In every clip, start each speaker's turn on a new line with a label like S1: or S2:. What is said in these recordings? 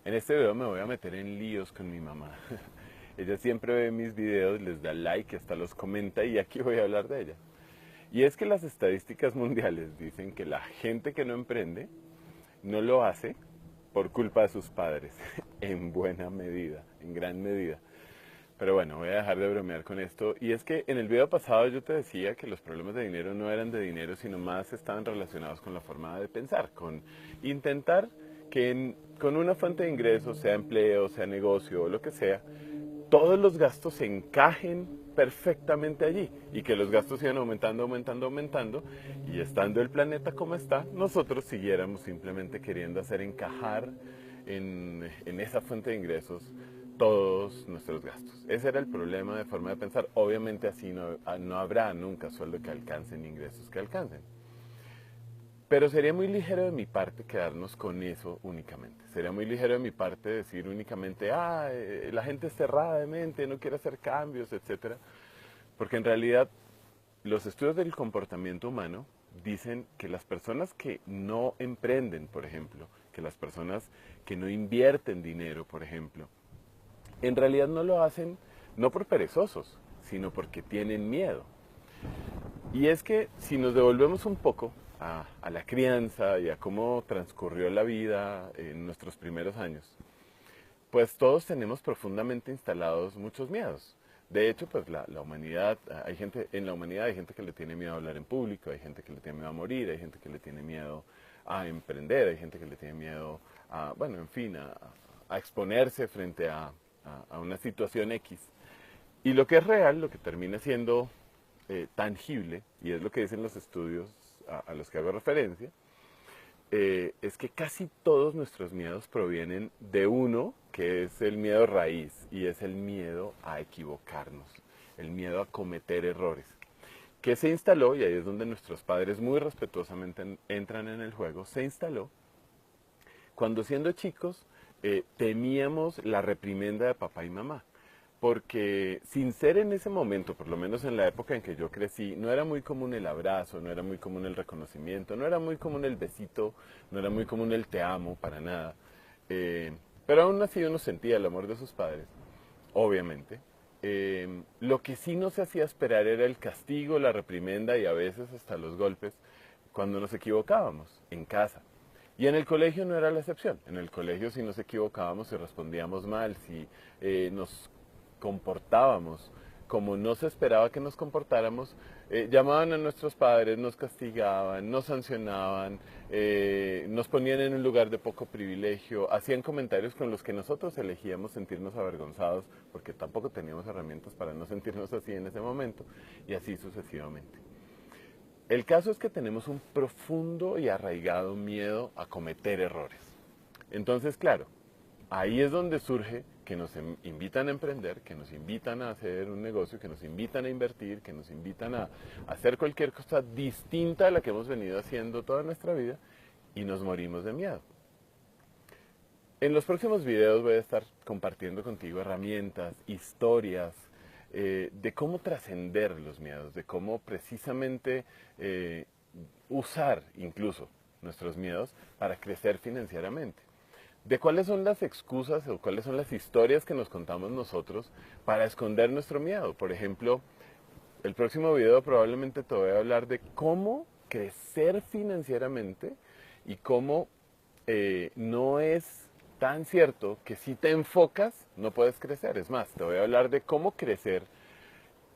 S1: En este video me voy a meter en líos con mi mamá. Ella siempre ve mis videos, les da like, hasta los comenta y aquí voy a hablar de ella. Y es que las estadísticas mundiales dicen que la gente que no emprende no lo hace por culpa de sus padres, en buena medida, en gran medida. Pero bueno, voy a dejar de bromear con esto. Y es que en el video pasado yo te decía que los problemas de dinero no eran de dinero, sino más estaban relacionados con la forma de pensar, con intentar que con una fuente de ingresos, sea empleo, sea negocio o lo que sea, todos los gastos se encajen perfectamente allí y que los gastos sigan aumentando, aumentando, aumentando y estando el planeta como está, nosotros siguiéramos simplemente queriendo hacer encajar en esa fuente de ingresos todos nuestros gastos. Ese era el problema de forma de pensar. Obviamente así no habrá nunca sueldo que alcance ni ingresos que alcancen. Pero sería muy ligero de mi parte quedarnos con eso únicamente. Sería muy ligero de mi parte decir únicamente, la gente es cerrada de mente, no quiere hacer cambios, etcétera. Porque en realidad los estudios del comportamiento humano dicen que las personas que no emprenden, por ejemplo, que las personas que no invierten dinero, por ejemplo, en realidad no lo hacen no por perezosos, sino porque tienen miedo. Y es que si nos devolvemos un poco a la crianza y a cómo transcurrió la vida en nuestros primeros años, pues todos tenemos profundamente instalados muchos miedos. De hecho, pues la humanidad, en la humanidad hay gente que le tiene miedo a hablar en público, hay gente que le tiene miedo a morir, hay gente que le tiene miedo a emprender, hay gente que le tiene miedo a, bueno, en fin, a exponerse frente a una situación X. Y lo que es real, lo que termina siendo tangible, y es lo que dicen los estudios a los que hago referencia, es que casi todos nuestros miedos provienen de uno, que es el miedo raíz, y es el miedo a equivocarnos, el miedo a cometer errores, que se instaló, y ahí es donde nuestros padres muy respetuosamente entran en el juego, se instaló cuando siendo chicos temíamos la reprimenda de papá y mamá. Porque sin ser en ese momento, por lo menos en la época en que yo crecí, no era muy común el abrazo, no era muy común el reconocimiento, no era muy común el besito, no era muy común el te amo, para nada. Eh, pero aún así uno sentía el amor de sus padres, obviamente. Lo que sí no se hacía esperar era el castigo, la reprimenda y a veces hasta los golpes cuando nos equivocábamos en casa. Y en el colegio no era la excepción. En el colegio si nos equivocábamos, si respondíamos mal, si nos comportábamos como no se esperaba que nos comportáramos, llamaban a nuestros padres, nos castigaban, nos sancionaban, nos ponían en un lugar de poco privilegio, hacían comentarios con los que nosotros elegíamos sentirnos avergonzados, porque tampoco teníamos herramientas para no sentirnos así en ese momento, y así sucesivamente. El caso es que tenemos un profundo y arraigado miedo a cometer errores. Entonces, claro, ahí es donde surge que nos invitan a emprender, que nos invitan a hacer un negocio, que nos invitan a invertir, que nos invitan a hacer cualquier cosa distinta a la que hemos venido haciendo toda nuestra vida y nos morimos de miedo. En los próximos videos voy a estar compartiendo contigo herramientas, historias, de cómo trascender los miedos, de cómo precisamente usar incluso nuestros miedos para crecer financieramente. De cuáles son las excusas o cuáles son las historias que nos contamos nosotros para esconder nuestro miedo. Por ejemplo, el próximo video probablemente te voy a hablar de cómo crecer financieramente y cómo no es tan cierto que si te enfocas no puedes crecer. Es más, te voy a hablar de cómo crecer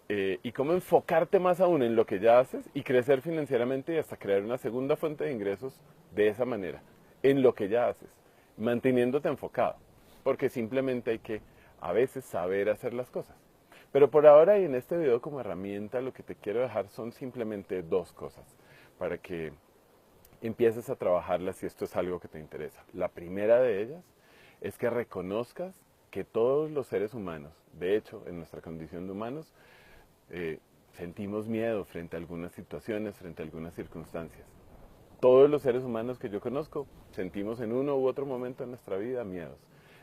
S1: y cómo enfocarte más aún en lo que ya haces y crecer financieramente y hasta crear una segunda fuente de ingresos de esa manera, en lo que ya haces, manteniéndote enfocado, porque simplemente hay que a veces saber hacer las cosas. Pero por ahora y en este video como herramienta lo que te quiero dejar son simplemente dos cosas para que empieces a trabajarlas si esto es algo que te interesa. La primera de ellas es que reconozcas que todos los seres humanos, de hecho en nuestra condición de humanos, sentimos miedo frente a algunas situaciones, frente a algunas circunstancias. Todos los seres humanos que yo conozco sentimos en uno u otro momento de nuestra vida miedos.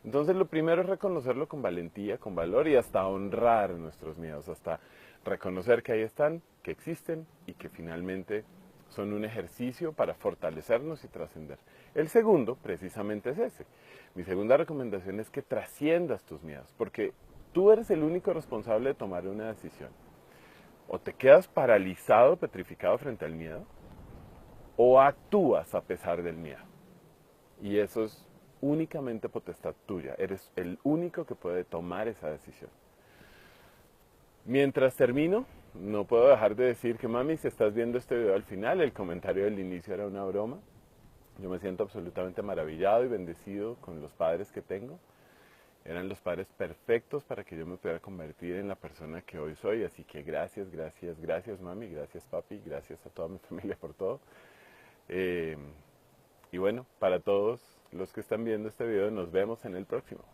S1: Entonces lo primero es reconocerlo con valentía, con valor y hasta honrar nuestros miedos, hasta reconocer que ahí están, que existen y que finalmente son un ejercicio para fortalecernos y trascender. El segundo, precisamente, es ese. Mi segunda recomendación es que trasciendas tus miedos, porque tú eres el único responsable de tomar una decisión. O te quedas paralizado, petrificado frente al miedo, o actúas a pesar del miedo. Y eso es únicamente potestad tuya. Eres el único que puede tomar esa decisión. Mientras termino, no puedo dejar de decir que mami, si estás viendo este video al final, el comentario del inicio era una broma. Yo me siento absolutamente maravillado y bendecido con los padres que tengo. Eran los padres perfectos para que yo me pudiera convertir en la persona que hoy soy. Así que gracias, gracias, gracias mami, gracias papi, gracias a toda mi familia por todo. Y bueno, para todos los que están viendo este video, nos vemos en el próximo.